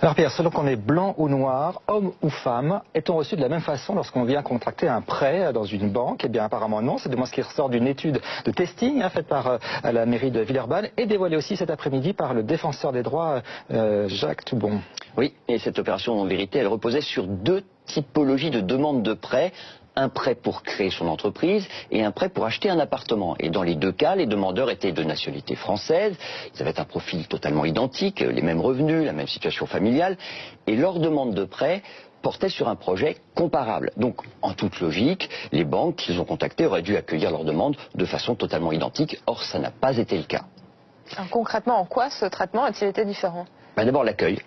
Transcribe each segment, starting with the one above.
Alors Pierre, selon qu'on est blanc ou noir, homme ou femme, est-on reçu de la même façon lorsqu'on vient contracter un prêt dans une banque? Eh bien apparemment non, c'est de moi ce qui ressort d'une étude de testing faite par la mairie de Villeurbanne et dévoilée aussi cet après-midi par le défenseur des droits Jacques Toubon. Oui, et cette opération en vérité, elle reposait sur deux typologies de demandes de prêt. Un prêt pour créer son entreprise et un prêt pour acheter un appartement. Et dans les deux cas, les demandeurs étaient de nationalité française, ils avaient un profil totalement identique, les mêmes revenus, la même situation familiale, et leur demande de prêt portait sur un projet comparable. Donc, en toute logique, les banques qu'ils ont contactées auraient dû accueillir leur demande de façon totalement identique. Or, ça n'a pas été le cas. Alors, concrètement, en quoi ce traitement a-t-il été différent? D'abord l'accueil.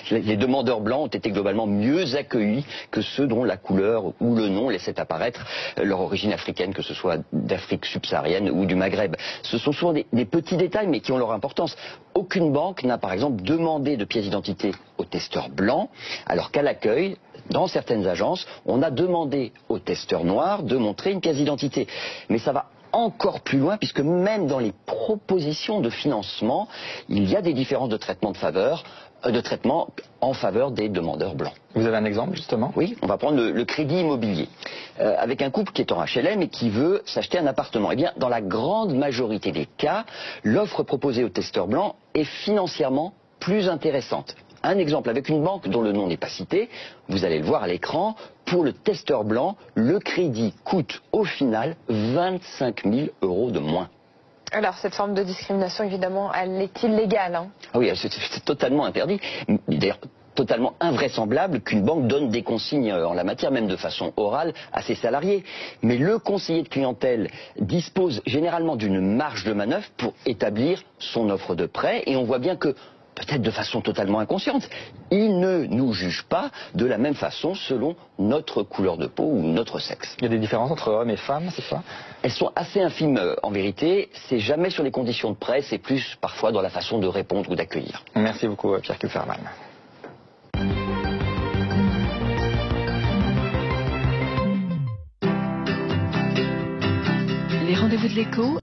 Les demandeurs blancs ont été globalement mieux accueillis que ceux dont la couleur ou le nom laissaient apparaître leur origine africaine, que ce soit d'Afrique subsaharienne ou du Maghreb. Ce sont souvent des petits détails mais qui ont leur importance. Aucune banque n'a par exemple demandé de pièce d'identité aux testeurs blancs, alors qu'à l'accueil, dans certaines agences, on a demandé aux testeurs noirs de montrer une pièce d'identité. Mais ça va encore plus loin, puisque même dans les propositions de financement, il y a des différences de traitement en faveur des demandeurs blancs. Vous avez un exemple justement? Oui, on va prendre le crédit immobilier. Avec un couple qui est en HLM et qui veut s'acheter un appartement. Eh bien, dans la grande majorité des cas, l'offre proposée aux testeurs blancs est financièrement plus intéressante. Un exemple avec une banque dont le nom n'est pas cité, vous allez le voir à l'écran, pour le testeur blanc, le crédit coûte au final 25 000 € de moins. Alors cette forme de discrimination, évidemment, elle est illégale. Ah oui, c'est totalement interdit. D'ailleurs, totalement invraisemblable qu'une banque donne des consignes en la matière, même de façon orale, à ses salariés. Mais le conseiller de clientèle dispose généralement d'une marge de manœuvre pour établir son offre de prêt, et on voit bien que peut-être de façon totalement inconsciente, il ne nous juge pas de la même façon selon notre couleur de peau ou notre sexe. Il y a des différences entre hommes et femmes, c'est ça? Elles sont assez infimes en vérité, c'est jamais sur les conditions de prêt, c'est plus parfois dans la façon de répondre ou d'accueillir. Merci beaucoup Pierre Kupferman. Les rendez-vous de l'écho.